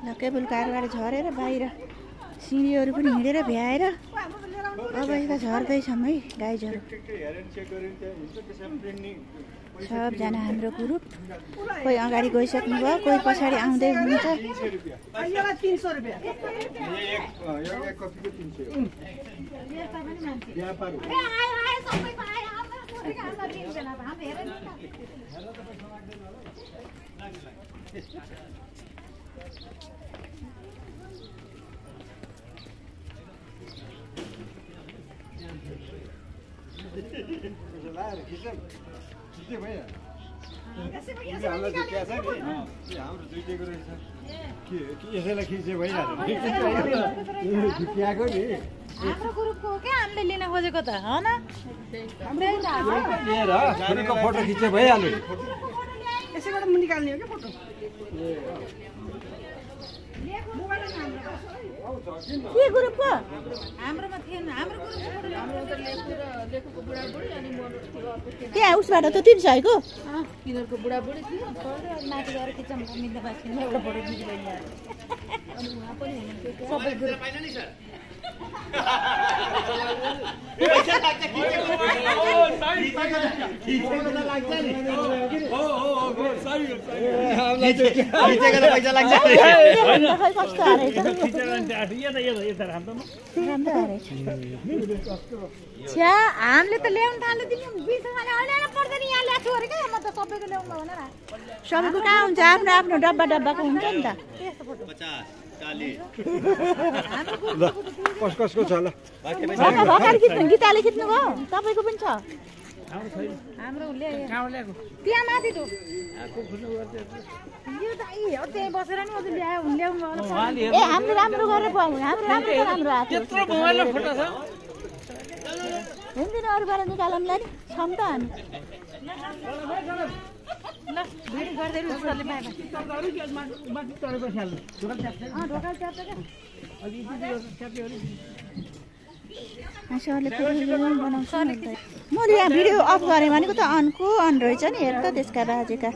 ल केबुल कारबाट झरेर बाहिर सिँढीहरू पनि हिँडेर भ्याएर अब यता झर्दैछौँ है गाइजहरू। सबजना हाम्रो ग्रुप कोही अगाडि गइसक्नु भयो, कोही पछाडि आउँदै हुनुहुन्छ। यसैलाई खिचे भइहाल्यो हाम्रो ग्रुपको क्या हामीले लिन खोजेको त हो न? फोटो खिचे भइहाल्यो। यसैबाट निकाल्ने हो क्या फोटो। के ग्रुपको? हाम्रोमा थिएन, हाम्रो ग्रुपको बुढाबुढी अनि त्यहाँ उसबाट त 300 को तिनीहरूको बुढाबुढी थियो। माथि गएर खिच्न मिल्दा बाँच्ने एउटा फोटो खिचिरहेको अनि उहाँ पनि हुनुहुन्थ्यो सबै ग्रुप। हामीले त ल्याउनु थाल्यो पर्दैन यहाँ ल्याएको अरे क्या। म त सबैको ल्याउनु भनेर सबैको कहाँ हुन्छ, आफ्नो आफ्नो डब्बा डब्बाको हुन्छ नि त। कसको छ ल? भर्खर खिच्नु, गीताले खिच्नु भयो, तपाईँको पनि छ? हाम्रो त्यहाँ माथि त यो त त्यही बसेर नि अझ ल्याउनु ए हामीले राम्रो गरेर पाउँ, हाम्रो राम्रो आएको हुँदैन। अरूबाट निकालौँला नि, छौँ त हामी। ल भिडियो गर्दै उसले पाए मैले यहाँ भिडियो अफ गरेँ भनेको त अनको अन रहेछ नि, हेर त त्यसका बाजेका।